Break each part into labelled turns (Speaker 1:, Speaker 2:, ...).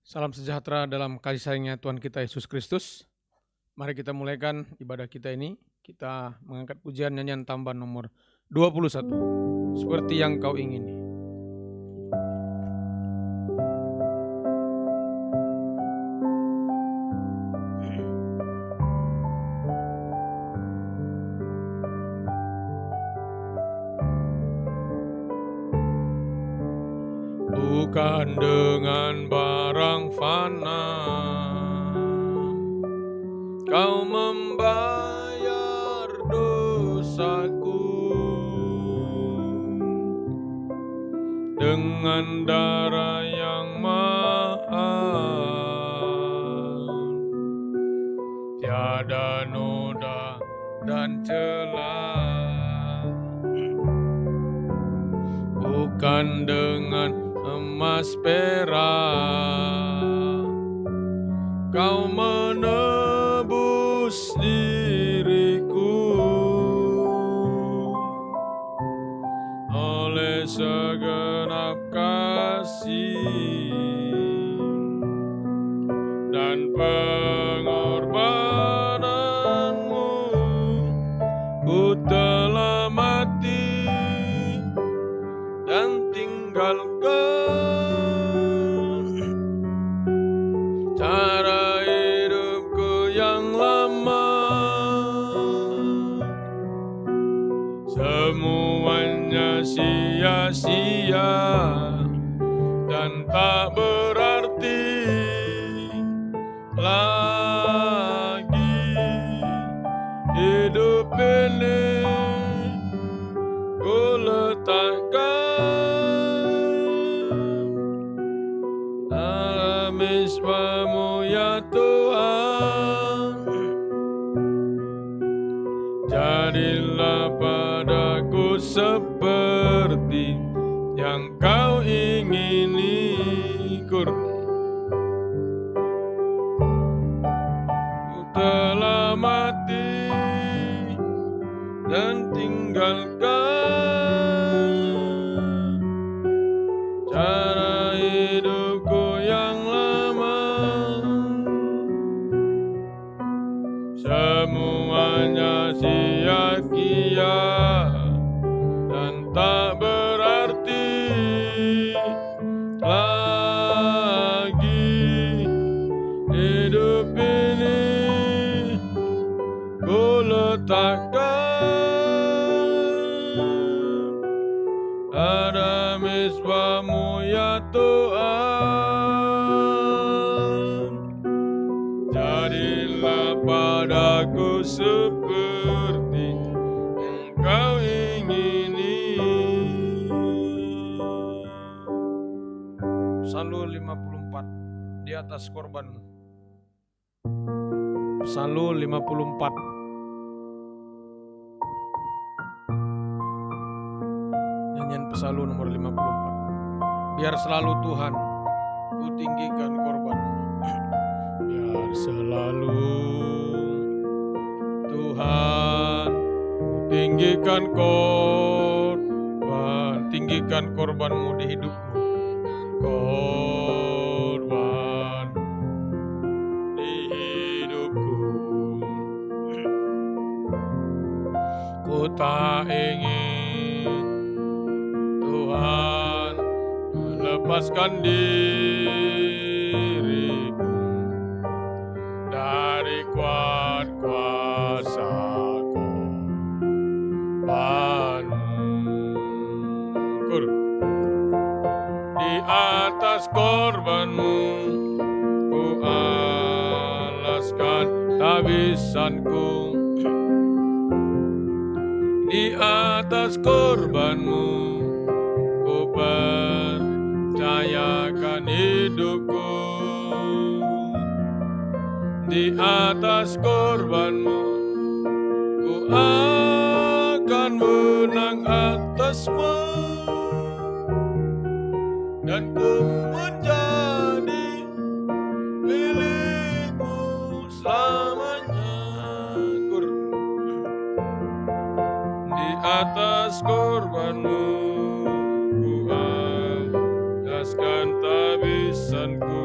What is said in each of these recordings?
Speaker 1: Salam sejahtera dalam kasih sayangnya Tuhan kita Yesus Kristus. Mari kita mulaikan ibadah kita ini. Kita mengangkat pujian nyanyian tambahan nomor 21. Seperti yang kau ingini. Bukan dengan barang fana kau membayar dosaku, dengan darah yang mahal, tiada noda dan celah. Bukan dengan emas perak kau menebus diriku, oleh segenap kasih dan pengorbananmu, ku telah mati dan tinggalkan cara hidupku yang lama. Semuanya sia-sia dan tak berarti lagi. Hidup ini ku letakkan dalam ismamu ya Tuhan. Jadilah padaku seperti yang kau ingini. Ku telah mati dan tinggalkan cara hidupku yang lama. Semuanya sia-sia dan tak berarti lagi. Hidup ini ku letakkan pada mezbamu ya Tuhan. Jadilah padaku seperti yang kau ingini. Psalm 54, di atas korbanmu. Psalm 54. Nyanyian Psalm nomor 54. Biar selalu Tuhan ku tinggikan korbanmu. Biar selalu Tuhan ku tinggikan korbanmu di hidupku. Korban di hidupku. Ku tak ingin Tuhan melepaskan diriku dari kuat kuasa korbanmu. Di atas korbanmu ku alaskan tabisanku. Di atas korbanmu ku percayakan hidupku. Di atas korbanmu ku akan menang atasmu, dan ku menjadi milikmu. atas korbanmu ku alaskan tabisanku.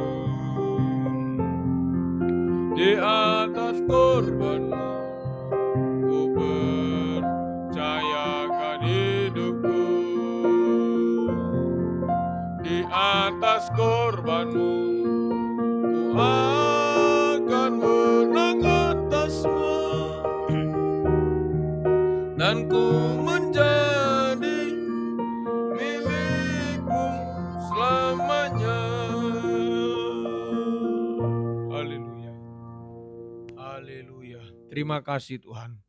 Speaker 1: Di atas korbanmu ku percayakan hidupku. Di atas korbanmu ku akan menang atasmu, dan ku menjadi milikmu selamanya. Haleluya. Haleluya. Terima kasih Tuhan.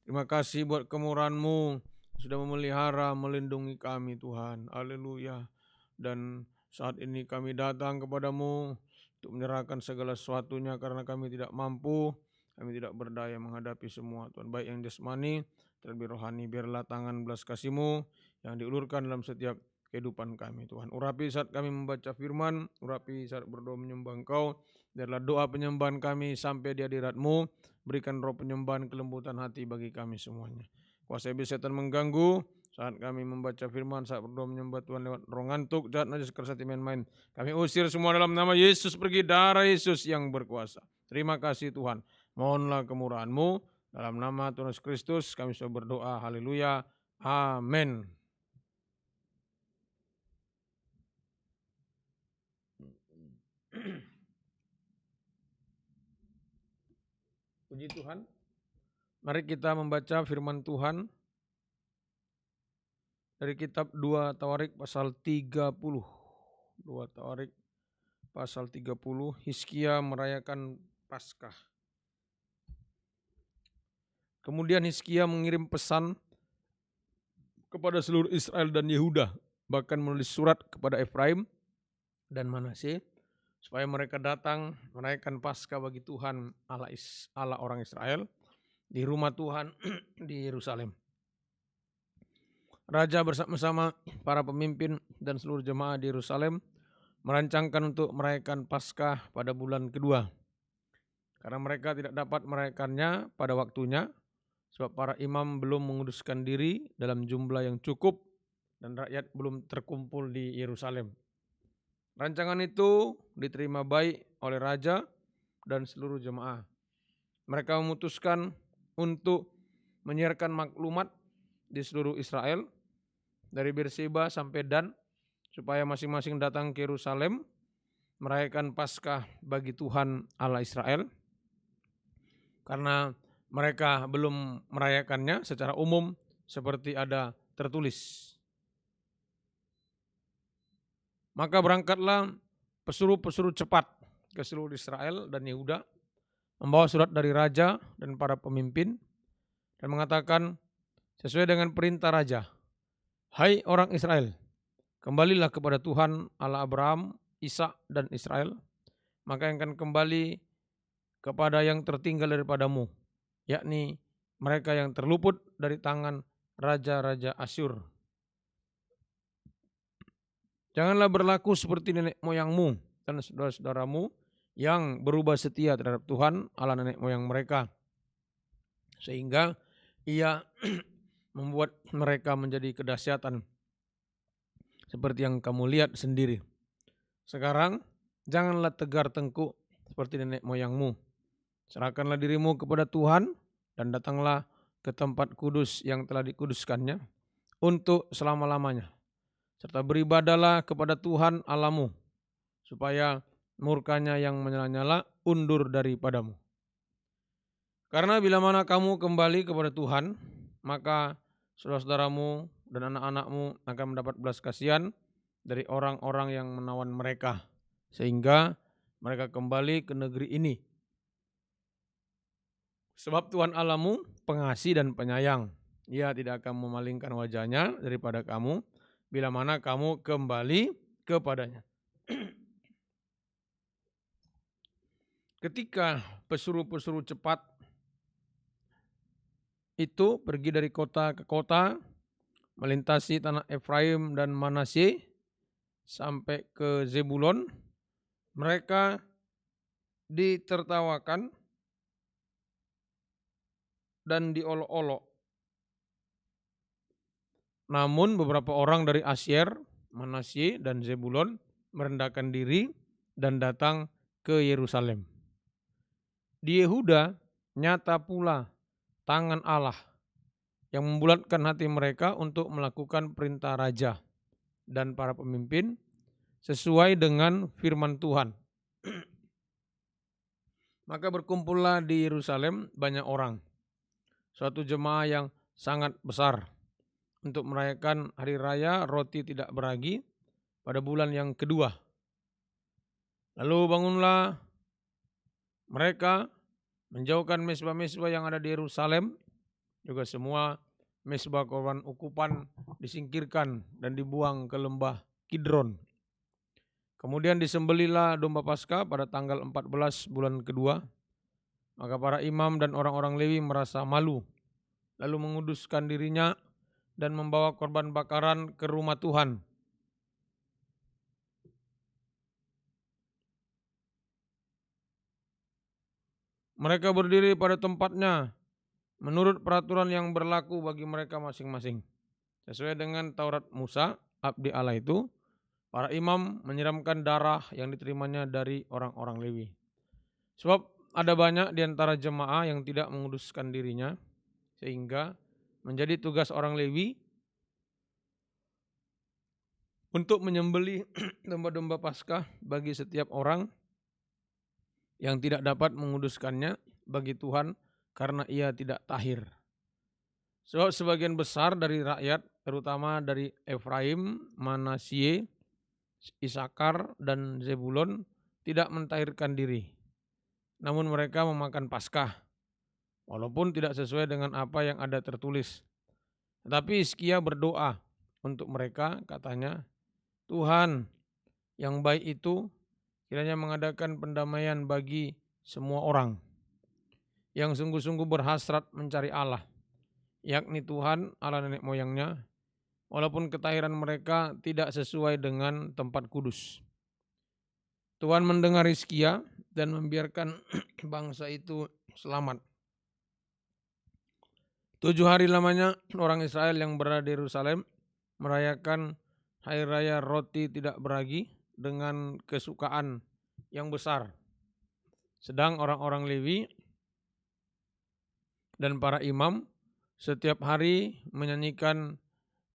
Speaker 1: Terima kasih buat kemurahan-Mu sudah memelihara, melindungi kami Tuhan. Haleluya. Dan saat ini kami datang kepadamu untuk menyerahkan segala sesuatunya karena kami tidak mampu, kami tidak berdaya menghadapi semua Tuhan. Baik yang jasmani, terlebih rohani, biarlah tangan belas kasih-Mu yang diulurkan dalam setiap kehidupan kami Tuhan. Urapi saat kami membaca firman, urapi saat berdoa menyembah Engkau, biarlah doa penyembahan kami sampai di hadirat-Mu, berikan roh penyembahan kelembutan hati bagi kami semuanya. Kuasa iblis setan mengganggu saat kami membaca firman, saat berdoa menyembah Tuhan lewat roh ngantuk, jahat, najis, keras hati, main-main. Kami usir semua dalam nama Yesus, pergi darah Yesus yang berkuasa. Terima kasih Tuhan. Mohonlah kemurahan-Mu. Dalam nama Tuhan Yesus Kristus kami sudah berdoa. Haleluya. Amin. Puji Tuhan. Mari kita membaca firman Tuhan dari kitab 2 Tawarik pasal 30. 2 Tawarik pasal 30, Hizkia merayakan Paskah. Kemudian Hizkia mengirim pesan kepada seluruh Israel dan Yehuda, bahkan menulis surat kepada Efraim dan Manasye, supaya mereka datang merayakan Paskah bagi Tuhan Allah orang Israel di rumah Tuhan di Yerusalem. Raja bersama-sama para pemimpin dan seluruh jemaah di Yerusalem merancangkan untuk merayakan Paskah pada bulan kedua. Karena mereka tidak dapat merayakannya pada waktunya, sebab para imam belum menguduskan diri dalam jumlah yang cukup dan rakyat belum terkumpul di Yerusalem. Rancangan itu diterima baik oleh raja dan seluruh jemaah. Mereka memutuskan untuk menyiarkan maklumat di seluruh Israel, dari Berseba sampai Dan, supaya masing-masing datang ke Yerusalem merayakan Paskah bagi Tuhan Allah Israel. Karena mereka belum merayakannya secara umum seperti ada tertulis. Maka berangkatlah pesuruh-pesuruh cepat ke seluruh Israel dan Yehuda, membawa surat dari raja dan para pemimpin, dan mengatakan sesuai dengan perintah raja, "Hai orang Israel, kembalilah kepada Tuhan Allah Abraham, Ishak dan Israel, maka yang akan kembali kepada yang tertinggal daripadamu, yakni mereka yang terluput dari tangan raja-raja Asyur. Janganlah berlaku seperti nenek moyangmu dan saudara-saudaramu yang berubah setia terhadap Tuhan Allah nenek moyang mereka, sehingga Ia membuat mereka menjadi kedahsyatan seperti yang kamu lihat sendiri. Sekarang janganlah tegar tengkuk seperti nenek moyangmu. Serahkanlah dirimu kepada Tuhan dan datanglah ke tempat kudus yang telah dikuduskannya untuk selama-lamanya. Serta beribadahlah kepada Tuhan Allahmu, supaya murkanya yang menyala-nyala undur daripadamu. Karena bila mana kamu kembali kepada Tuhan, maka saudara-saudaramu dan anak-anakmu akan mendapat belas kasihan dari orang-orang yang menawan mereka, sehingga mereka kembali ke negeri ini. Sebab Tuhan Allahmu pengasih dan penyayang. Ia tidak akan memalingkan wajahnya daripada kamu bila mana kamu kembali kepadanya." Ketika pesuruh-pesuruh cepat itu pergi dari kota ke kota, melintasi tanah Efraim dan Manasye sampai ke Zebulon, mereka ditertawakan dan diolok-olok Namun beberapa orang dari Asyer, Manasye, dan Zebulon merendahkan diri dan datang ke Yerusalem. Di Yehuda nyata pula tangan Allah yang membulatkan hati mereka untuk melakukan perintah raja dan para pemimpin sesuai dengan firman Tuhan. Maka berkumpullah di Yerusalem banyak orang, suatu jemaah yang sangat besar, untuk merayakan hari raya roti tidak beragi pada bulan yang kedua. Lalu bangunlah mereka menjauhkan mezbah-mezbah yang ada di Yerusalem, juga semua mezbah korban ukupan disingkirkan dan dibuang ke lembah Kidron. Kemudian disembelilah domba Paskah pada tanggal 14 bulan kedua. Maka para imam dan orang-orang Lewi merasa malu, lalu menguduskan dirinya dan membawa korban bakaran ke rumah Tuhan. Mereka berdiri pada tempatnya menurut peraturan yang berlaku bagi mereka masing-masing. Sesuai dengan Taurat Musa, abdi Allah itu, para imam menyiramkan darah yang diterimanya dari orang-orang Lewi. Sebab ada banyak di antara jemaah yang tidak menguduskan dirinya, sehingga menjadi tugas orang Lewi untuk menyembelih domba-domba Paskah bagi setiap orang yang tidak dapat menguduskannya bagi Tuhan karena ia tidak tahir. Sebab sebagian besar dari rakyat, terutama dari Efraim, Manasye, Isakar, dan Zebulon, tidak mentahirkan diri. Namun mereka memakan Paskah, walaupun tidak sesuai dengan apa yang ada tertulis. Tetapi Hizkia berdoa untuk mereka, katanya, Tuhan yang baik itu kiranya mengadakan pendamaian bagi semua orang yang sungguh-sungguh berhasrat mencari Allah, yakni Tuhan Allah nenek moyangnya, walaupun ketahiran mereka tidak sesuai dengan tempat kudus. Tuhan mendengar Hizkia dan membiarkan bangsa itu selamat. 7 hari lamanya orang Israel yang berada di Yerusalem merayakan hari raya roti tidak beragi dengan kesukaan yang besar. Sedang orang-orang Lewi dan para imam setiap hari menyanyikan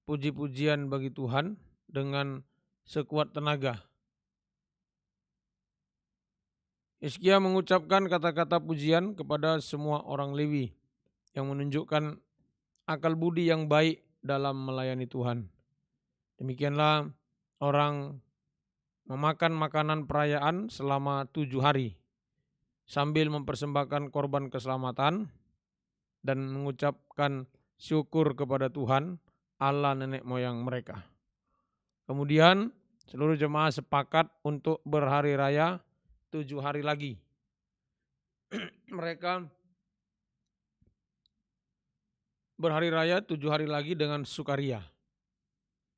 Speaker 1: puji-pujian bagi Tuhan dengan sekuat tenaga. Hizkia mengucapkan kata-kata pujian kepada semua orang Lewi yang menunjukkan akal budi yang baik dalam melayani Tuhan. Demikianlah orang memakan makanan perayaan selama 7 hari sambil mempersembahkan korban keselamatan dan mengucapkan syukur kepada Tuhan Allah nenek moyang mereka. Kemudian seluruh jemaah sepakat untuk berhari raya 7 hari lagi. Mereka berhari raya 7 hari lagi dengan sukaria.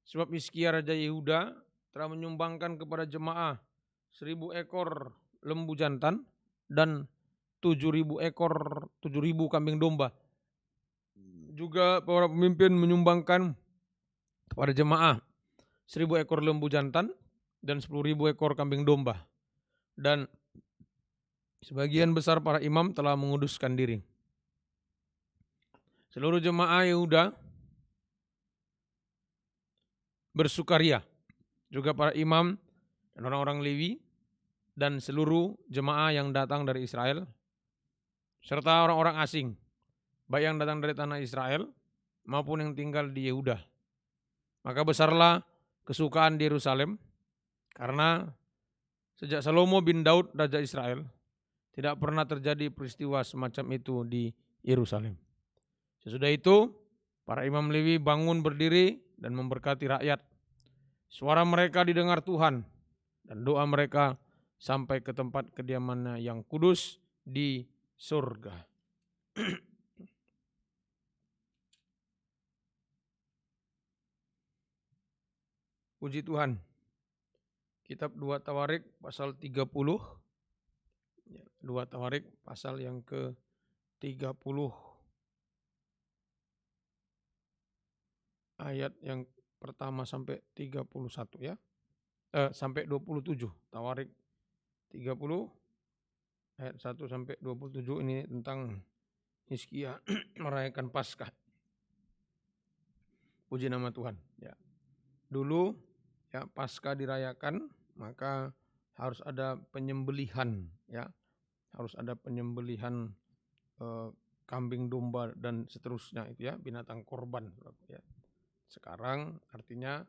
Speaker 1: Sebab Hizkia Raja Yehuda telah menyumbangkan kepada jemaah 1.000 ekor lembu jantan dan 7.000 kambing domba. Juga para pemimpin menyumbangkan kepada jemaah 1.000 ekor lembu jantan dan 10.000 ekor kambing domba. Dan sebagian besar para imam telah menguduskan diri. Seluruh jemaah Yehuda bersukaria, juga para imam dan orang-orang Lewi dan seluruh jemaah yang datang dari Israel, serta orang-orang asing, baik yang datang dari tanah Israel maupun yang tinggal di Yehuda. Maka besarlah kesukaan di Yerusalem, karena sejak Salomo bin Daud Raja Israel, tidak pernah terjadi peristiwa semacam itu di Yerusalem. Sesudah itu, para imam Lewi bangun berdiri dan memberkati rakyat. Suara mereka didengar Tuhan dan doa mereka sampai ke tempat kediamannya yang kudus di surga. Puji Tuhan. Kitab 2 Tawarik pasal 30. 2 Tawarik pasal yang ke-30 ayat yang pertama sampai 31 ya. Sampai 27. Tawarik 30 ayat 1 sampai 27 ini tentang Hizkia merayakan Paskah. Puji nama Tuhan. Ya. Dulu ya Paskah dirayakan, maka harus ada penyembelihan ya. Harus ada penyembelihan kambing, domba dan seterusnya itu ya, binatang korban ya. Sekarang artinya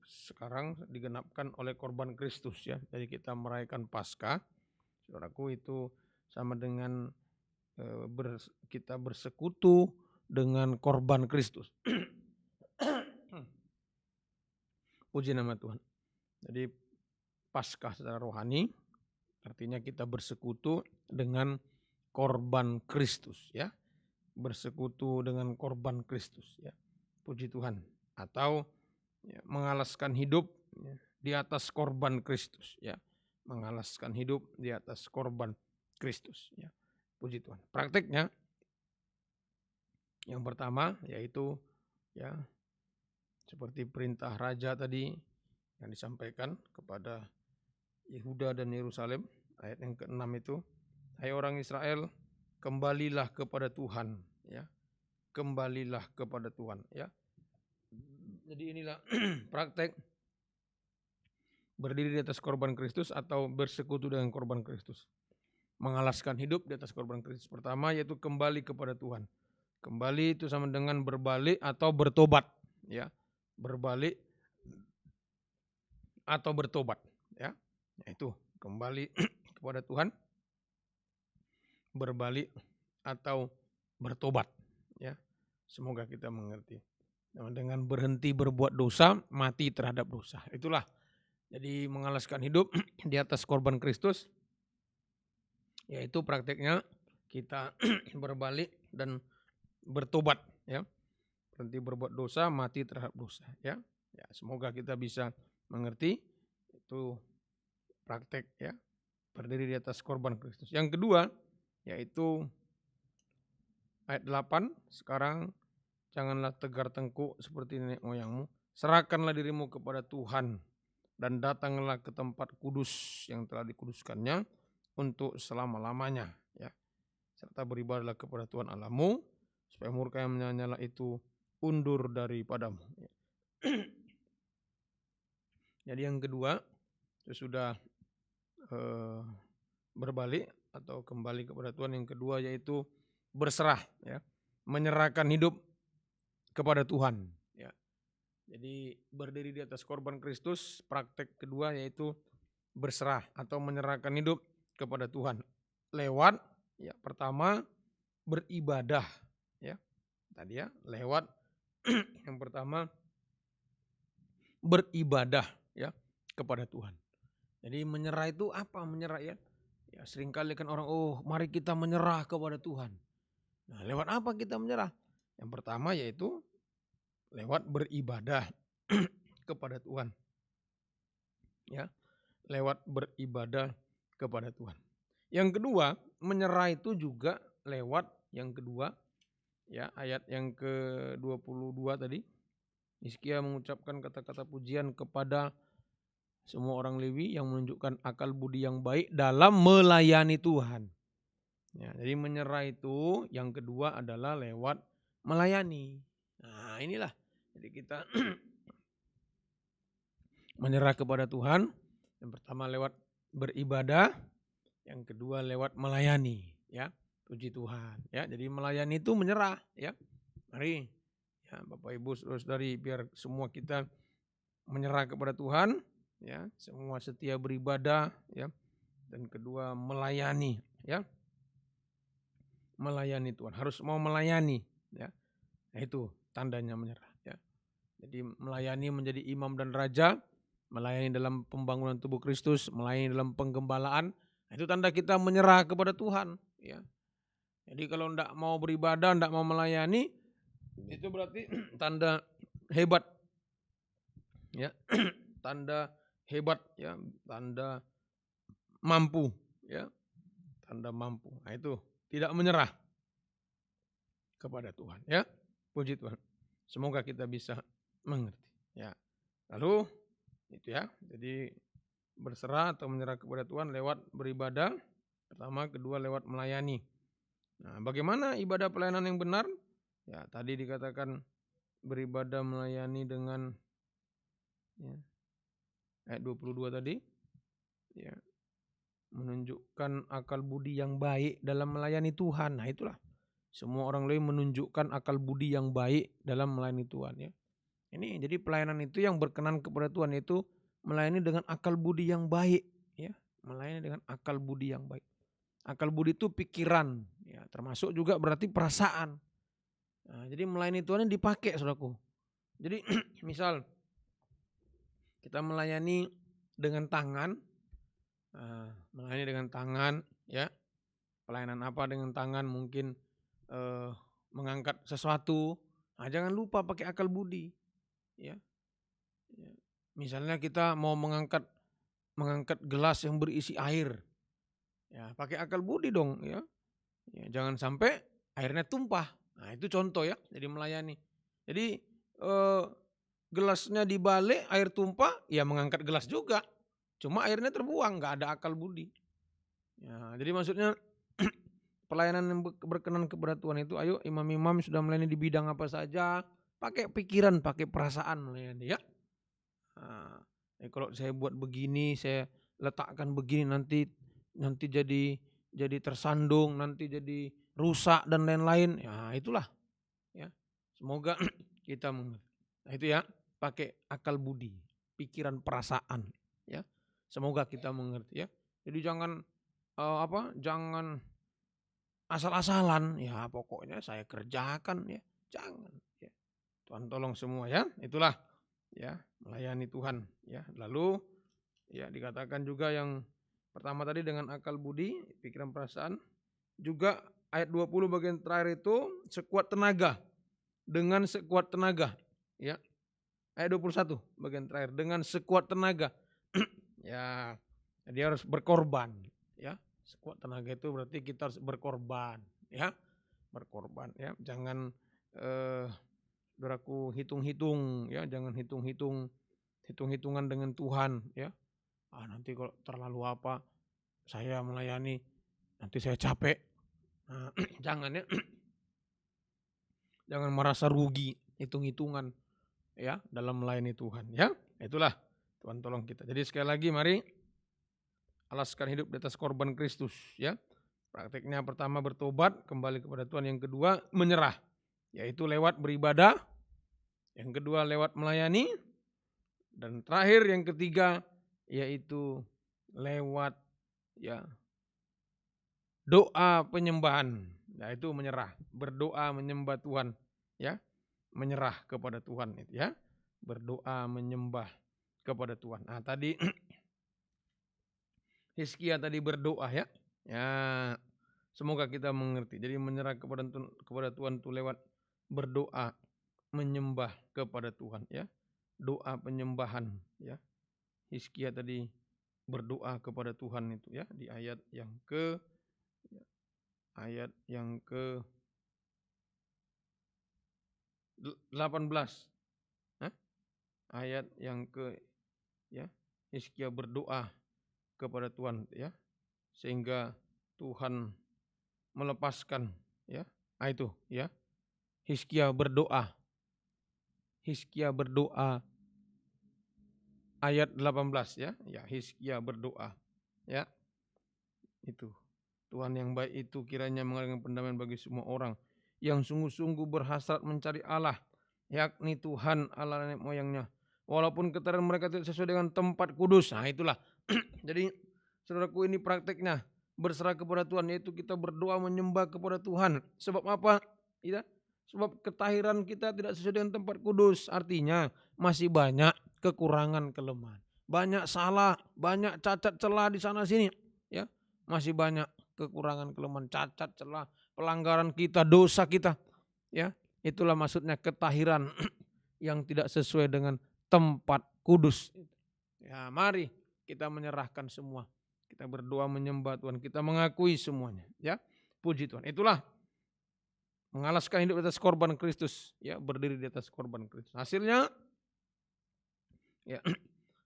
Speaker 1: sekarang digenapkan oleh korban Kristus ya. Jadi kita merayakan Paskah, saudaraku, itu sama dengan kita bersekutu dengan korban Kristus. Puji nama Tuhan. Jadi Paskah secara rohani artinya kita bersekutu dengan korban Kristus ya. Bersekutu dengan korban Kristus ya. Puji Tuhan. Atau ya, mengalaskan hidup ya, di atas korban Kristus ya. Mengalaskan hidup di atas korban Kristus ya. Puji Tuhan. Prakteknya yang pertama yaitu ya seperti perintah raja tadi yang disampaikan kepada Yehuda dan Yerusalem, ayat yang ke-6 itu, hai orang Israel, kembalilah kepada Tuhan ya. Kembalilah kepada Tuhan ya. Jadi inilah praktek berdiri di atas korban Kristus atau bersekutu dengan korban Kristus. Mengalaskan hidup di atas korban Kristus. Pertama yaitu kembali kepada Tuhan. Kembali itu sama dengan berbalik atau bertobat ya. Berbalik atau bertobat ya. Itu kembali kepada Tuhan, berbalik atau bertobat ya. Semoga kita mengerti. Dengan berhenti berbuat dosa, mati terhadap dosa. Itulah. Jadi mengalaskan hidup di atas korban Kristus, yaitu prakteknya kita berbalik dan bertobat ya. Berhenti berbuat dosa, mati terhadap dosa ya. Ya, semoga kita bisa mengerti itu praktek ya. Berdiri di atas korban Kristus. Yang kedua yaitu ayat 8, sekarang janganlah tegar tengkuk seperti nenek moyangmu, serahkanlah dirimu kepada Tuhan dan datanglah ke tempat kudus yang telah dikuduskannya untuk selama-lamanya ya. Serta beribadahlah kepada Tuhan Allahmu supaya murka yang menyala-nyala itu undur daripadamu ya. Jadi yang kedua sudah berbalik atau kembali kepada Tuhan. Yang kedua yaitu berserah ya, menyerahkan hidup kepada Tuhan ya. Jadi berdiri di atas korban Kristus, praktek kedua yaitu berserah atau menyerahkan hidup kepada Tuhan lewat ya, pertama beribadah ya. Tadi ya, lewat yang pertama beribadah ya kepada Tuhan. Jadi menyerah itu apa menyerah ya? Ya seringkali kan orang, mari kita menyerah kepada Tuhan. Nah, lewat apa kita menyerah? Yang pertama yaitu lewat beribadah kepada Tuhan. Ya, lewat beribadah kepada Tuhan. Yang kedua, menyerah itu juga lewat yang kedua ya, ayat yang ke-22 tadi. Hizkia mengucapkan kata-kata pujian kepada semua orang Lewi yang menunjukkan akal budi yang baik dalam melayani Tuhan. Ya, jadi menyerah itu yang kedua adalah lewat melayani. Nah inilah, jadi kita menyerah kepada Tuhan. Yang pertama lewat beribadah, yang kedua lewat melayani. Ya, puji Tuhan. Ya, jadi melayani itu menyerah. Ya, mari, ya Bapak Ibu saudari, biar semua kita menyerah kepada Tuhan. Ya, semua setia beribadah. Ya, dan kedua melayani. Ya, melayani Tuhan, harus mau melayani ya. Nah, itu tandanya menyerah ya. Jadi melayani menjadi imam dan raja, melayani dalam pembangunan tubuh Kristus, melayani dalam penggembalaan, nah, itu tanda kita menyerah kepada Tuhan ya. Jadi kalau enggak mau beribadah, enggak mau melayani, itu berarti tanda hebat ya. Tanda hebat ya, tanda mampu ya. Tanda mampu. Nah, itu tidak menyerah kepada Tuhan ya. Puji Tuhan. Semoga kita bisa mengerti. Ya. Lalu itu ya. Jadi berserah atau menyerah kepada Tuhan lewat beribadah. Pertama, kedua lewat melayani. Nah, bagaimana ibadah pelayanan yang benar? Ya, tadi dikatakan beribadah melayani dengan ya, ayat 22 tadi ya, menunjukkan akal budi yang baik dalam melayani Tuhan. Nah, itulah. Semua orang lain menunjukkan akal budi yang baik dalam melayani Tuhan ya. Ini jadi pelayanan itu yang berkenan kepada Tuhan itu melayani dengan akal budi yang baik ya. Melayani dengan akal budi yang baik. Akal budi itu pikiran ya, termasuk juga berarti perasaan. Nah, jadi melayani Tuhan ini dipakai saudaraku. Jadi misal kita melayani dengan tangan, melayani dengan tangan ya. Pelayanan apa dengan tangan mungkin mengangkat sesuatu. Nah, jangan lupa pakai akal budi. Ya. Misalnya kita mau mengangkat gelas yang berisi air. Ya, pakai akal budi dong ya. Ya, jangan sampai airnya tumpah. Nah, itu contoh ya. Jadi melayani. Jadi gelasnya dibalik, air tumpah, ya mengangkat gelas juga. Cuma airnya terbuang, nggak ada akal budi. Ya, jadi maksudnya pelayanan yang berkenan kepada Tuhan itu, ayo imam-imam sudah melayani di bidang apa saja, pakai pikiran, pakai perasaan melayani ya. Nah, kalau saya buat begini, saya letakkan begini, nanti jadi tersandung, nanti jadi rusak dan lain-lain. Ya itulah. Ya, semoga kita mengerti. Nah, itu ya, pakai akal budi, pikiran, perasaan. Ya, semoga kita mengerti ya. Jadi jangan jangan asal-asalan. Ya pokoknya saya kerjakan ya, jangan. Ya. Tuhan tolong semua ya. Itulah. Ya, melayani Tuhan ya. Lalu ya dikatakan juga yang pertama tadi dengan akal budi, pikiran perasaan, juga ayat 20 bagian terakhir itu sekuat tenaga, dengan sekuat tenaga ya. Ayat 21 bagian terakhir, dengan sekuat tenaga. Ya, dia harus berkorban ya. Sekuat tenaga itu berarti kita harus berkorban ya. Berkorban ya. Jangan saudaraku hitung-hitung ya, jangan hitung-hitungan dengan Tuhan ya. Nanti kalau terlalu apa saya melayani nanti saya capek. Nah, jangan ya. Jangan merasa rugi hitung-hitungan ya dalam melayani Tuhan ya. Itulah Tuhan tolong kita. Jadi sekali lagi mari alaskan hidup di atas korban Kristus ya. Prakteknya pertama bertobat kembali kepada Tuhan, yang kedua menyerah, yaitu lewat beribadah, yang kedua lewat melayani, dan terakhir yang ketiga yaitu lewat ya doa penyembahan. Nah, itu menyerah, berdoa menyembah Tuhan ya, menyerah kepada Tuhan itu ya, berdoa menyembah kepada Tuhan. Nah, tadi Hizkia tadi berdoa ya. Ya, semoga kita mengerti. Jadi menyerah kepada Tuhan itu lewat berdoa menyembah kepada Tuhan ya. Doa penyembahan ya. Hizkia tadi berdoa kepada Tuhan itu ya, di ayat yang ke 18. Ayat yang ke ya, Hizkia berdoa kepada Tuhan ya, sehingga Tuhan melepaskan ya. Itu ya. Hizkia berdoa ayat 18 ya. Ya, Hizkia berdoa ya. Itu Tuhan yang baik itu kiranya mengadakan pendamaian bagi semua orang yang sungguh-sungguh berhasrat mencari Allah, yakni Tuhan Allah nenek moyangnya, walaupun keterangan mereka tidak sesuai dengan tempat kudus. Nah, itulah. Jadi saudaraku, ini prakteknya berserah kepada Tuhan, yaitu kita berdoa menyembah kepada Tuhan. Sebab apa? Ya, sebab ketahiran kita tidak sesuai dengan tempat kudus. Artinya masih banyak kekurangan, kelemahan, banyak salah, banyak cacat celah di sana sini ya. Masih banyak kekurangan, kelemahan, cacat celah, pelanggaran kita, dosa kita ya. Itulah maksudnya ketahiran yang tidak sesuai dengan tempat kudus. Ya, mari kita menyerahkan semua. Kita berdoa menyembah Tuhan, kita mengakui semuanya ya. Puji Tuhan. Itulah mengalaskan hidup di atas korban Kristus, ya, berdiri di atas korban Kristus. Hasilnya, ya,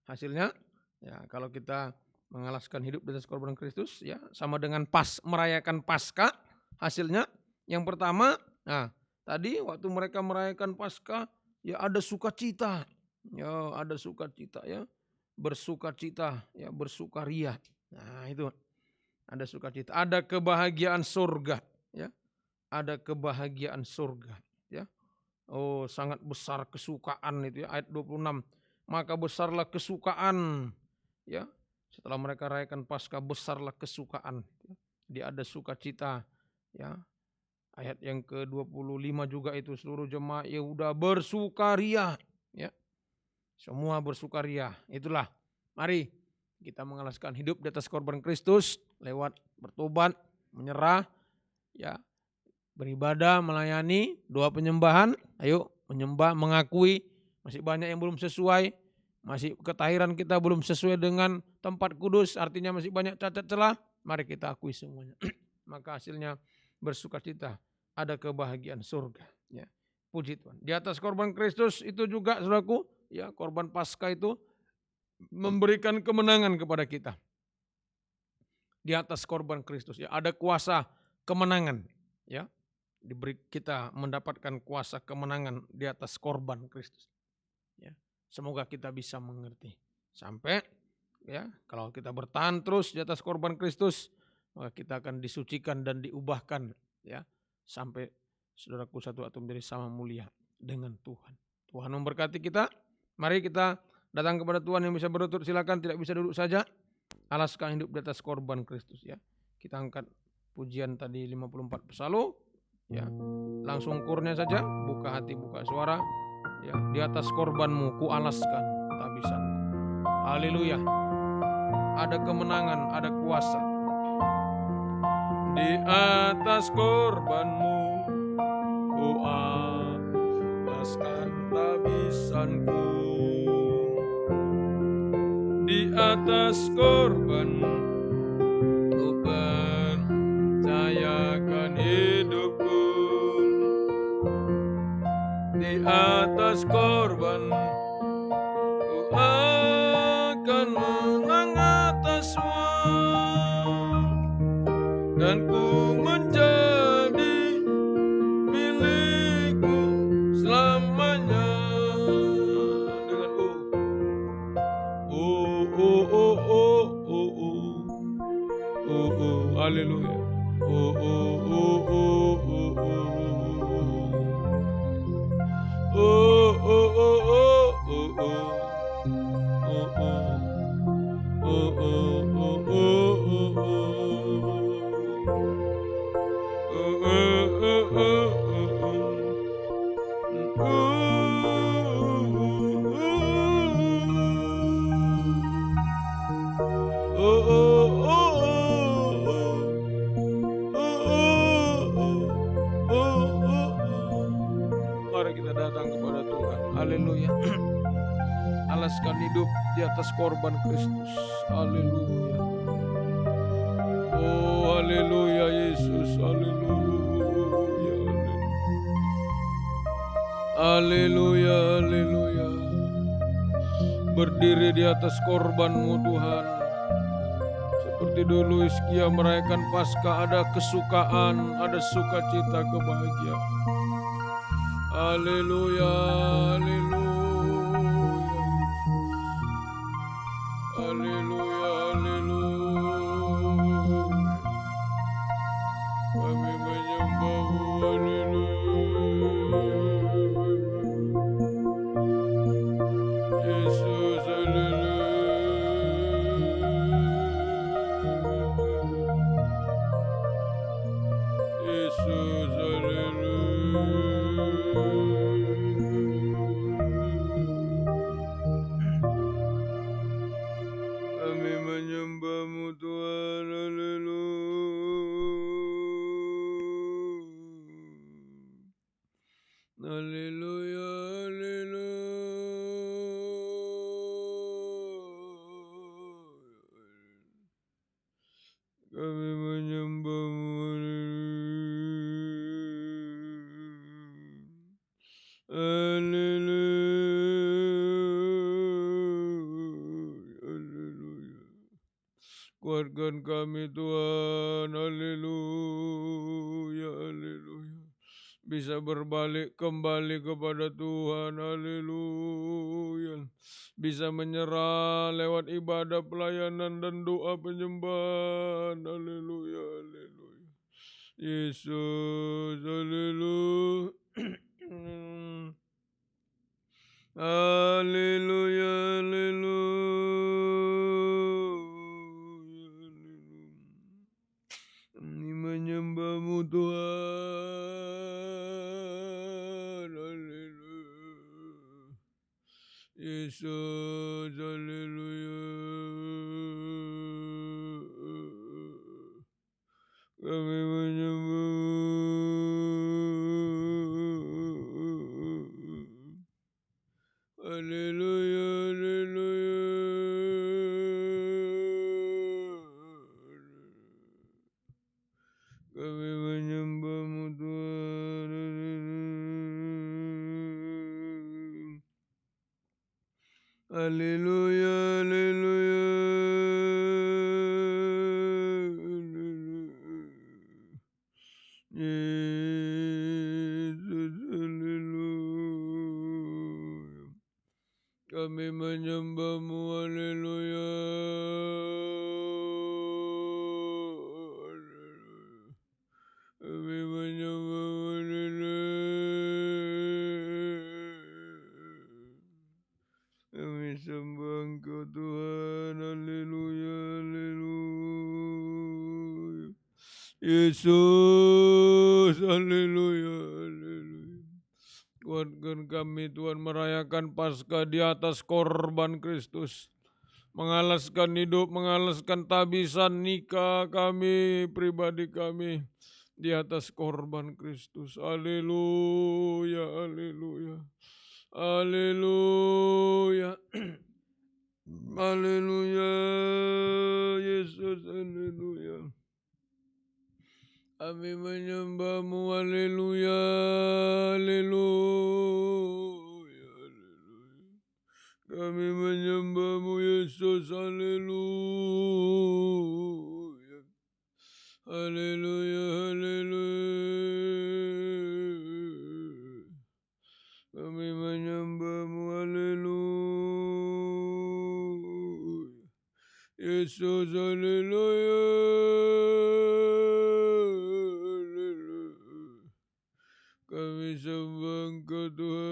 Speaker 1: hasilnya, ya, kalau kita mengalaskan hidup di atas korban Kristus, ya, sama dengan merayakan Paskah. Hasilnya, yang pertama, nah, tadi waktu mereka merayakan Paskah, ya, ada sukacita, ya, ada sukacita, ya, bersukacita, ya, bersukaria. Nah, itu ada sukacita, ada kebahagiaan surga, ya, ada kebahagiaan surga, ya. Oh, sangat besar kesukaan itu, ya, ayat 26. Maka besarlah kesukaan, ya, setelah mereka rayakan Paskah, besarlah kesukaan, ya. Dia ada sukacita, ya. Ayat yang ke-25 juga itu, seluruh jemaat Yehuda bersukaria, ya. Semua bersukaria. Itulah, mari kita mengalaskan hidup di atas korban Kristus lewat bertobat, menyerah, ya, beribadah, melayani, doa penyembahan. Ayo menyembah, mengakui masih banyak yang belum sesuai, masih ketahiran kita belum sesuai dengan tempat kudus, artinya masih banyak cacat celah. Mari kita akui semuanya. Maka hasilnya bersukacita, ada kebahagiaan surga, ya. Puji Tuhan. Di atas korban Kristus itu juga, saudaraku, ya, korban Paskah itu memberikan kemenangan kepada kita. Di atas korban Kristus, ya, ada kuasa kemenangan, ya. Diberi kita mendapatkan kuasa kemenangan di atas korban Kristus, ya. Semoga kita bisa mengerti sampai, ya, kalau kita bertahan terus di atas korban Kristus, maka kita akan disucikan dan diubahkan, ya, sampai saudaraku satu waktu menjadi sama mulia dengan Tuhan. Tuhan memberkati kita. Mari kita datang kepada Tuhan. Yang bisa berlutut silakan, tidak bisa duduk saja. Alaskan hidup di atas korban Kristus, ya. Kita angkat pujian tadi 54 Psalu, ya. Langsung kurnya saja, buka hati, buka suara, ya. Di atas korbanmu ku alaskan tabisan. Haleluya. Ada kemenangan, ada kuasa. Di atas korbanmu ku alaskan tabisanku. Di atas korbanmu ku percayakan hidupku. Di atas korbanmu ku akan menang atas semua, dan ku menjadi milikmu selamanya. Dengan haleluya. Mari kita datang kepada Tuhan. Haleluya. Alaskan hidup di atas korban Kristus. Haleluya. Oh, haleluya Yesus. Haleluya. Haleluya, haleluya. Berdiri di atas korban-Mu Tuhan. Seperti dulu Hizkia merayakan Paskah, ada kesukaan, ada sukacita, kebahagiaan. Haleluya, haleluya. Haleluya, haleluya. Kami menyembah-Mu, haleluya. Yesus, haleluya. Yesus, haleluya. Kami menyembah-Mu Tuhan, haleluya. Haleluya, haleluya. Kami menyembah-Mu, haleluya. Kuatkan kami Tuhan, haleluya, haleluya. Bisa berbalik kembali kepada Tuhan, haleluya. Bisa menyerah lewat ibadah, pelayanan, dan doa penyembahan, haleluya, haleluya. Yesus, haleluya. Haleluya, haleluya. Kami menyembahmu Tuhan, haleluya. Yesus, haleluya. Kami menyembahmu. Haleluya, haleluya. Kami menyembahmu Tuhan. Haleluya, haleluya. Yesus, haleluya. Kami menyembahmu, haleluya. Kami menyembahmu, haleluya. Kami sembah Engkau Tuhan, haleluya, haleluya. Yesus, haleluya, haleluya. Kuatkan kami Tuhan merayakan Paskah di atas korban Kristus. Mengalaskan hidup, mengalaskan tabisan nikah kami, pribadi kami di atas korban Kristus. Haleluya, haleluya. Haleluya. Haleluya. Yesus, haleluya. Kami menyembahmu, haleluya, haleluya, haleluya. Kami menyembahmu, Yesus, haleluya. Haleluya, haleluya. Kami menyembahmu, haleluya. Yesus, haleluya. Kami sembah Engkau Tuhan.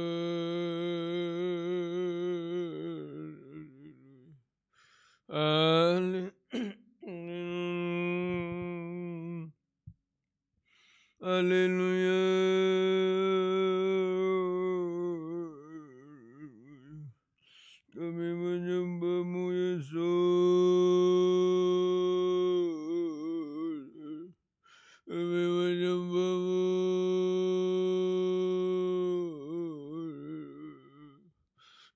Speaker 1: Haleluya. Kami menyembahmu, Yesus. Kami menyembahmu.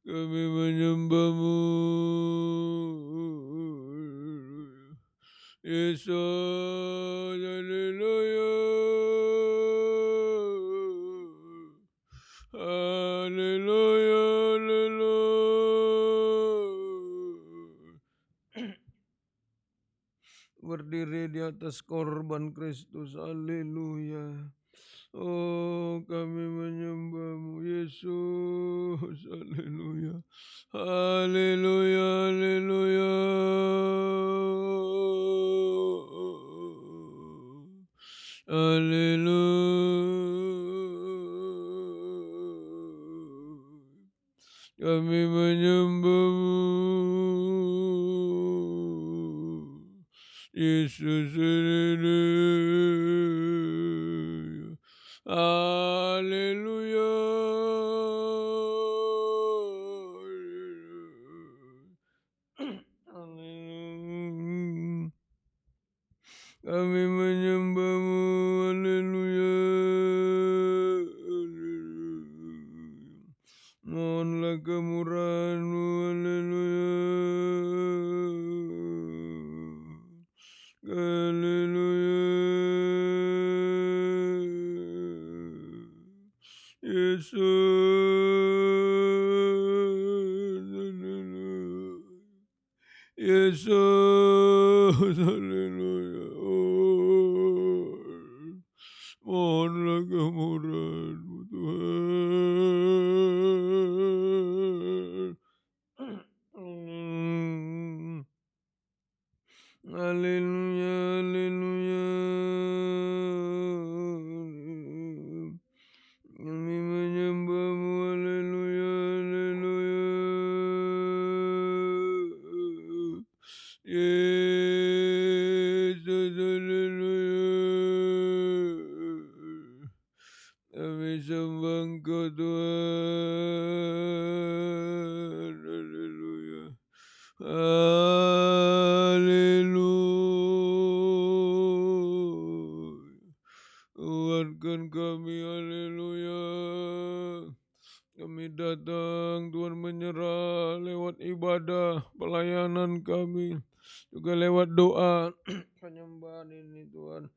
Speaker 1: Kami menyembahmu, Yesus, haleluya. Haleluya, haleluya. Berdiri di atas korban Kristus, haleluya. Oh, kami menyembahmu, Yesus, haleluya. Haleluya, haleluya. Haleluya. Kami menyembahmu, Yesus, haleluya. Haleluya. Haleluya. Kami menyembahmu, haleluya. Mohonlah kemurahan-Mu, haleluya. Haleluya. Yesus, haleluya. Yesus, haleluya. Oh, mohonlah kemurahan-Mu Tuhan. Haleluya, haleluya. Kami menyembah-Mu, haleluya, haleluya. Yesus, haleluya. Kami sembah Engkau Tuhan, haleluya. Haleluya. Kuatkan kami, haleluya. Kami datang, Tuhan, menyerah lewat ibadah, pelayanan kami, juga lewat doa, penyembahan ini, Tuhan.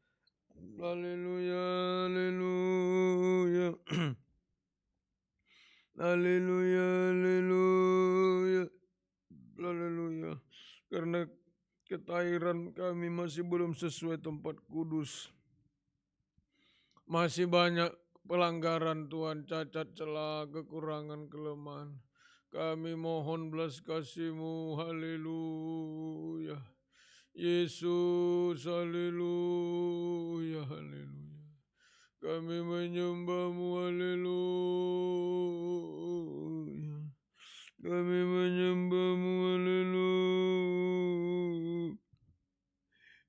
Speaker 1: Haleluya, haleluya. Haleluya, haleluya. Haleluya. Karena ketahiran kami masih belum sesuai tempat kudus. Masih banyak pelanggaran Tuhan, cacat celah, kekurangan, kelemahan. Kami mohon belas kasih-Mu, haleluya. Yesus, haleluya, haleluya. Kami menyembah-Mu, haleluya. Kami menyembah-Mu, haleluya.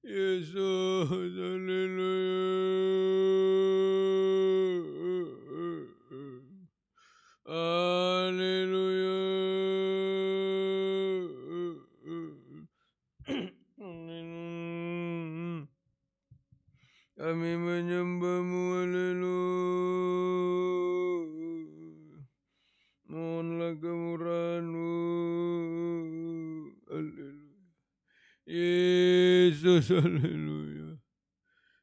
Speaker 1: Yesus, haleluya. Haleluya. Kami menyembah-Mu, haleluya. Mohonlah kemurahan-Mu, haleluya. Yesus, haleluya.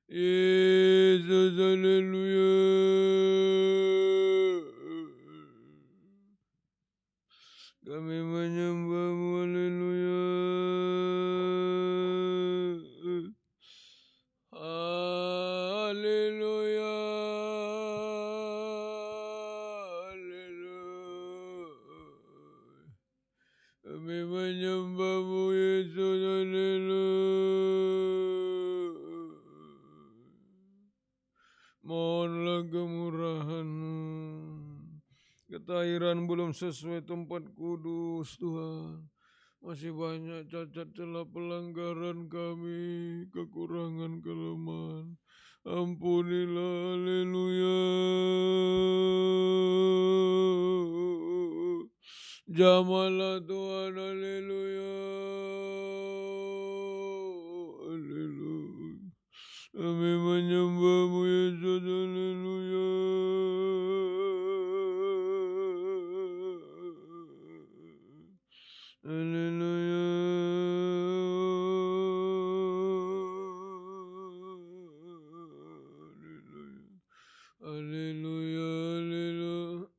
Speaker 1: Yesus, haleluya. Kami menyembah-Mu, haleluya. Haleluya. Haleluya. Kami menyembah-Mu, Yesus, haleluya. Mohonlah kemurahan-Mu. Ketahiran belum sesuai tempat kudus, Tuhan. Masih banyak cacat celah pelanggaran kami, kekurangan kelemahan. Ampunilah, haleluya. Jamalah Tuhan, haleluya. Haleluya. Kami menyembah-Mu, Yesus, haleluya. Haleluya. Haleluya, haleluya.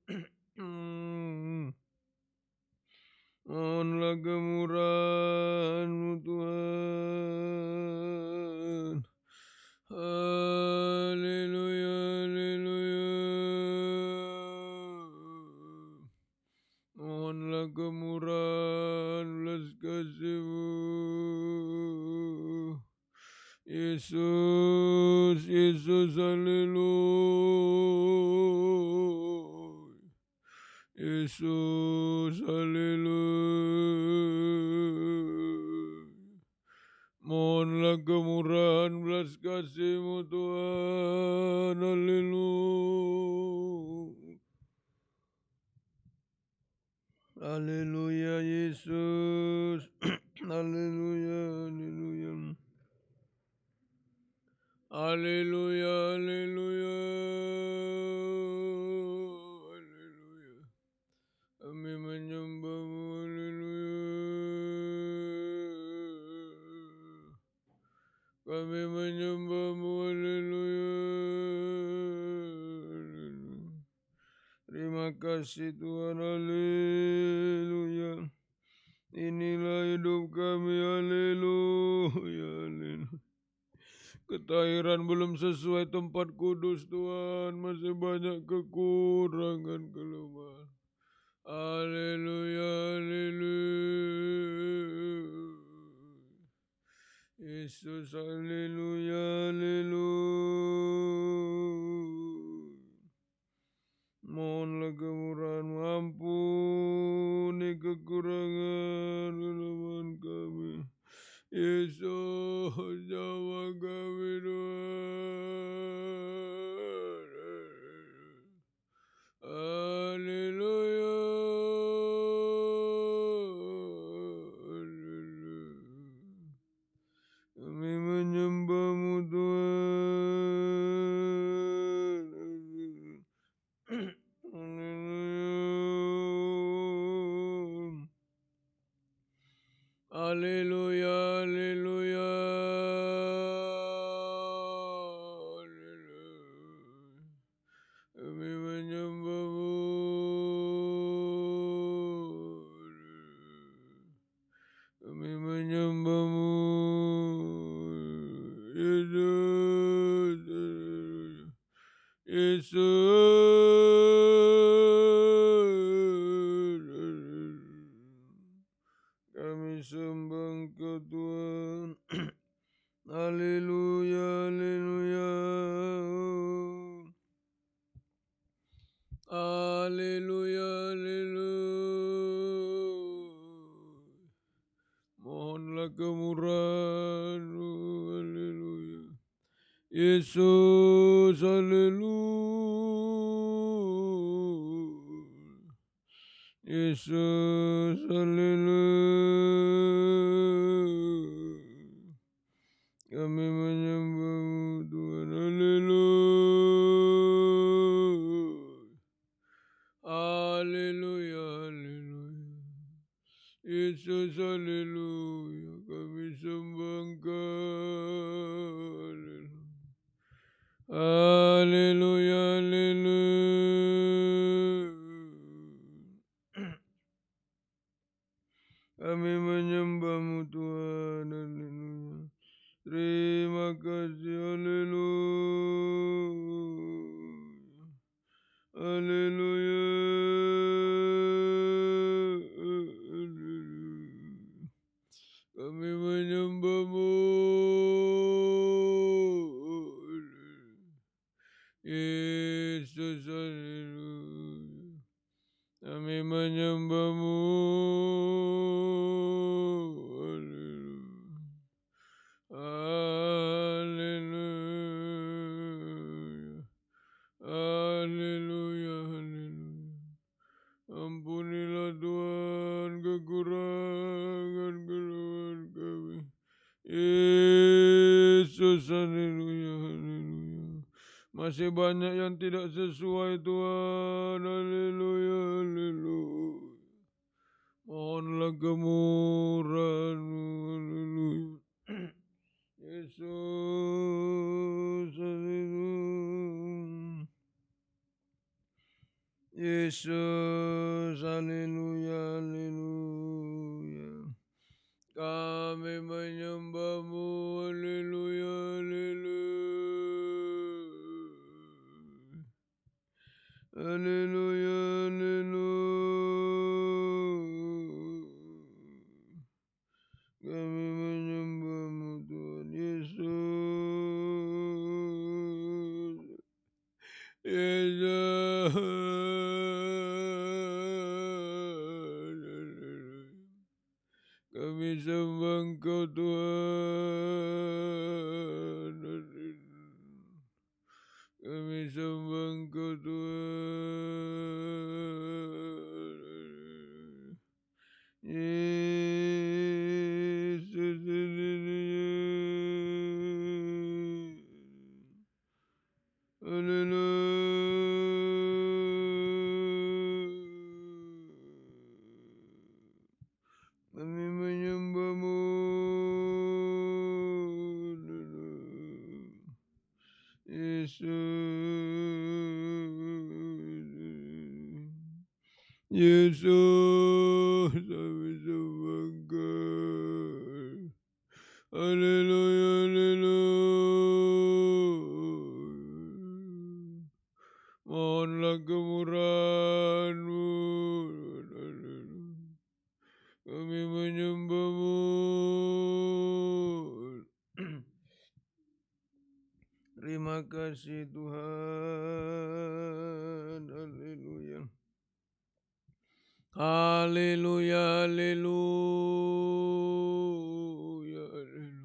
Speaker 1: Mohonlah kemurahan-Mu, Tuhan. Haleluya, haleluya. Mohonlah kemurahan belas kasih-Mu. Yesus, Yesus, haleluya. Yesus, haleluya. Mohonlah kemurahan belas kasih-Mu, Tuhan, haleluya. Haleluya, Yesus. Haleluya, haleluya. Haleluya, haleluya. Haleluya. Kami menyembah-Mu, haleluya. Kami menyembah-Mu, haleluya. Haleluya. Terima kasih Tuhan, haleluya. Inilah hidup kami, haleluya, haleluya. Ketahiran belum sesuai tempat kudus Tuhan, masih banyak kekurangan kelemahan. Haleluya, haleluya. Yesus, haleluya, haleluya. Mohonlah kemurahan-Mu, ampuni kekurangan kelemahan kami. Yesus, jawab kami Tuhan. Haleluya. Kami menyembah-Mu Tuhan. Haleluya, haleluya, haleluya. Kami menyembah-Mu. Kami menyembah-Mu. Yesus, Yesus. Kami sembah Engkau Tuhan. Haleluya, haleluya. Haleluya, haleluya. Mohonlah kemurahan-Mu, haleluya. Yesus, haleluya. Yesus, haleluya. Kami menyembah-Mu Tuhan, haleluya. Haleluya, haleluya. Yesus, haleluya. Kami sembah Engkau. Haleluya, haleluya. Kami menyembah-Mu Tuhan, haleluya. Terima kasih, haleluya. Haleluya. Haleluya. Kami menyembah-Mu. Yesus, haleluya. Kami menyembah-Mu. Haleluya. Haleluya, haleluya. Ampunilah Tuhan kekurangan kelemahan kami. Yesus, haleluya, haleluya. Masih banyak yang tidak sesuai Tuhan, haleluya, haleluya. Mohonlah kemurahan-Mu, haleluya. Yesus, haleluya. Yesus, haleluya, haleluya. Kami menyembah-Mu, haleluya, haleluya. Haleluya, haleluya. Kami menyembah-Mu Tuhan Yesus. Yesus. Kami sembah Engkau Tuhan. Kami sembah Engkau Tuhan. Yesus, haleluya. Kami menyembah-Mu. Yesus, Yesus, kami sembah Haleluya, haleluya. Mohonlah kemurahan-Mu. Kami menyembah-Mu. Terima kasih Tuhan. Haleluya. Haleluya, haleluya, haleluya.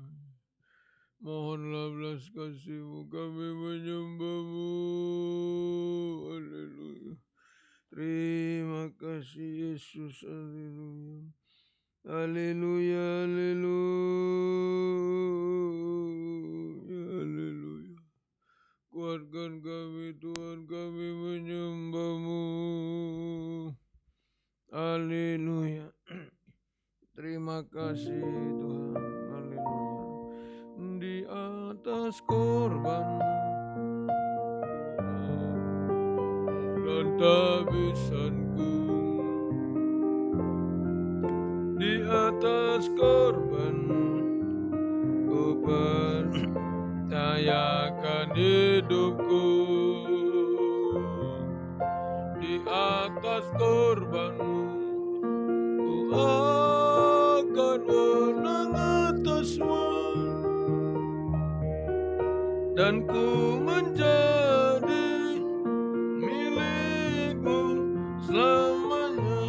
Speaker 1: Mohonlah belas kasih-Mu, kami menyembah-Mu. Haleluya. Terima kasih Yesus. Haleluya. Haleluya, haleluya, haleluya. Kuatkan kami Tuhan, kami menyembah-Mu. Haleluya. Terima kasih Tuhan. Haleluya. Di atas korban dan tabisanku, di atas korban ku percayakan hidupku, di atas korban-Mu ku akan menang atasmu, dan ku menjadi milik-Mu selamanya.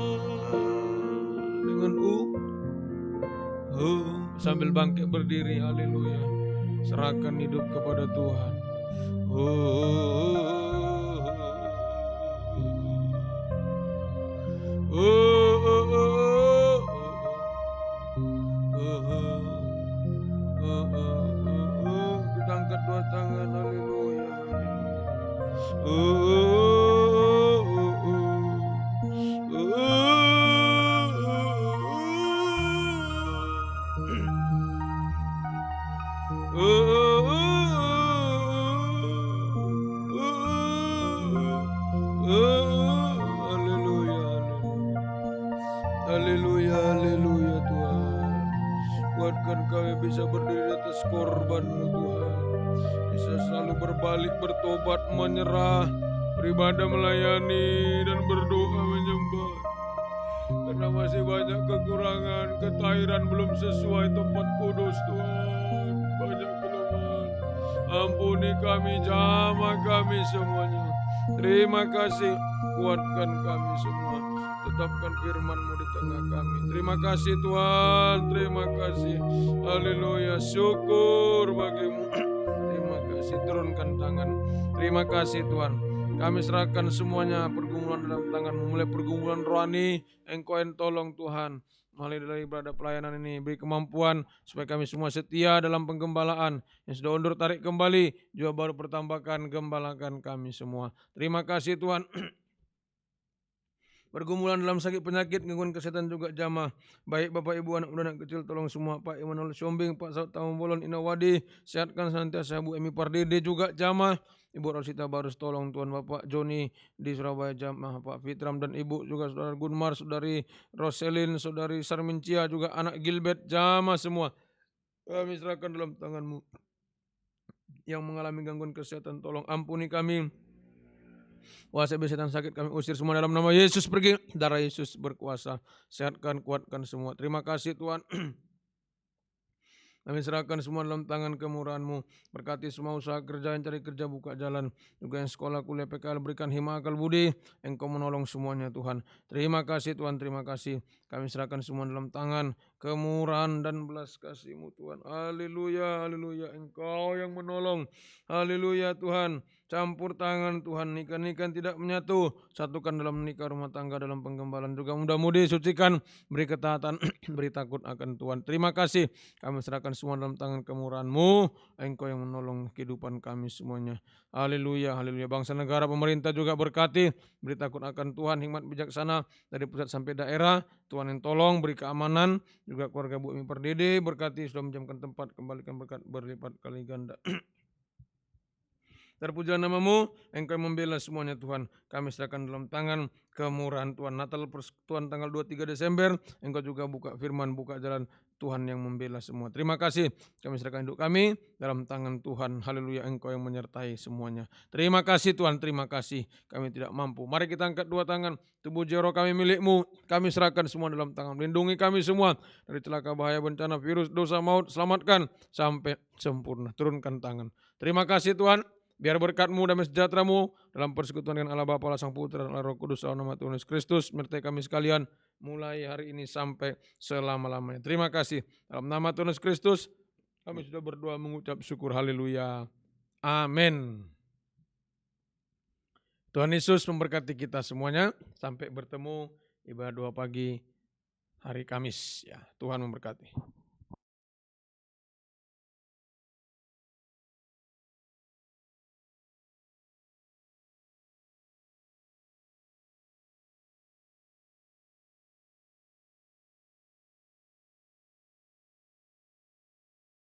Speaker 1: Dengan sambil bangkit berdiri, haleluya. Serahkan hidup kepada Tuhan. Kita angkat dua tangan, haleluya. Haleluya, haleluya Tuhan. Kuatkan kami bisa berdiri di atas korban-Mu Tuhan. Bisa selalu berbalik, bertobat, menyerah, beribadah, melayani, dan berdoa menyembah. Karena masih banyak kekurangan, ketahiran belum sesuai tempat kudus Tuhan. Banyak kelemahan. Ampuni kami, jamah kami semuanya. Terima kasih, kuatkan kami semua. Tetapkan firman-Mu di tengah kami. Terima kasih Tuhan, terima kasih. Haleluya, syukur bagi-Mu. Terima kasih, turunkan tangan. Terima kasih Tuhan. Kami serahkan semuanya pergumulan dalam tangan-Mu. Mulai pergumulan rohani, Engkau yang tolong Tuhan. Mulai dari ibadah pelayanan ini, beri kemampuan supaya kami semua setia dalam penggembalaan. Yang sudah undur tarik kembali, juga baru pertambahkan, gembalakan kami semua. Terima kasih Tuhan. Pergumulan dalam sakit penyakit, gangguan kesehatan juga jamah. Baik Bapak Ibu, anak muda, anak kecil, tolong semua. Pak Imanul Siombing, Pak Saud Tambolon, Inawadi, sehatkan senantiasa. Bu Emi Pardede juga jamah. Ibu Rosita Barus, tolong Tuhan. Bapak Joni di Surabaya jamah. Pak Fitram dan Ibu juga, Saudara Gunmar, Saudari Roselin, Saudari Sarmincia, juga anak Gilbert, jamah semua. Kami serahkan dalam tangan-Mu. Yang mengalami gangguan kesehatan, tolong ampuni kami. Kuasa setan sakit kami usir semua dalam nama Yesus, pergi. Darah Yesus berkuasa. Sehatkan, kuatkan semua. Terima kasih Tuhan. Kami serahkan semua dalam tangan kemurahan-Mu. Berkati semua usaha kerja, yang cari kerja buka jalan. Juga yang sekolah, kuliah, PKL, berikan hikmah, akal budi. Engkau menolong semuanya Tuhan. Terima kasih Tuhan, terima kasih. Kami serahkan semua dalam tangan kemurahan dan belas kasih-Mu Tuhan. Haleluya, haleluya. Engkau yang menolong. Haleluya Tuhan. Campur tangan Tuhan, nikah-nikah tidak menyatu, satukan dalam nikah rumah tangga, dalam penggembalaan juga mudah-mudi, sucikan, beri ketaatan, beri takut akan Tuhan. Terima kasih, kami serahkan semua dalam tangan kemurahan-Mu, Engkau yang menolong kehidupan kami semuanya. Haleluya, haleluya. Bangsa negara pemerintah juga berkati, beri takut akan Tuhan, hikmat bijaksana dari pusat sampai daerah, Tuhan yang tolong, beri keamanan, juga keluarga Bu Emi Pardede, berkati sudah menjamkan tempat, kembalikan berkat berlipat kali ganda. Terpujilah nama-Mu, Engkau yang membela semuanya Tuhan. Kami serahkan dalam tangan kemurahan Tuhan. Natal Persekutuan tanggal 23 Desember, Engkau juga buka firman, buka jalan. Tuhan yang membela semua. Terima kasih, kami serahkan hidup kami dalam tangan Tuhan. Haleluya, Engkau yang menyertai semuanya. Terima kasih Tuhan, terima kasih. Kami tidak mampu. Mari kita angkat dua tangan. Tubuh jiwa kami milik-Mu. Kami serahkan semua dalam tangan. Lindungi kami semua dari celaka, bahaya, bencana, virus, dosa, maut. Selamatkan sampai sempurna. Turunkan tangan. Terima kasih Tuhan. Biar berkat-Mu dan sejahtera-Mu dalam persekutuan dengan Allah Bapa, Allah Sang Putra, dan Allah Roh Kudus, dalam nama Tuhan Yesus Kristus, menyertai kami sekalian mulai hari ini sampai selama-lamanya. Terima kasih. Dalam nama Tuhan Yesus Kristus, kami sudah berdoa mengucap syukur. Haleluya. Amin. Tuhan Yesus memberkati kita semuanya. Sampai bertemu ibadah doa pagi hari Kamis. Ya, Tuhan memberkati.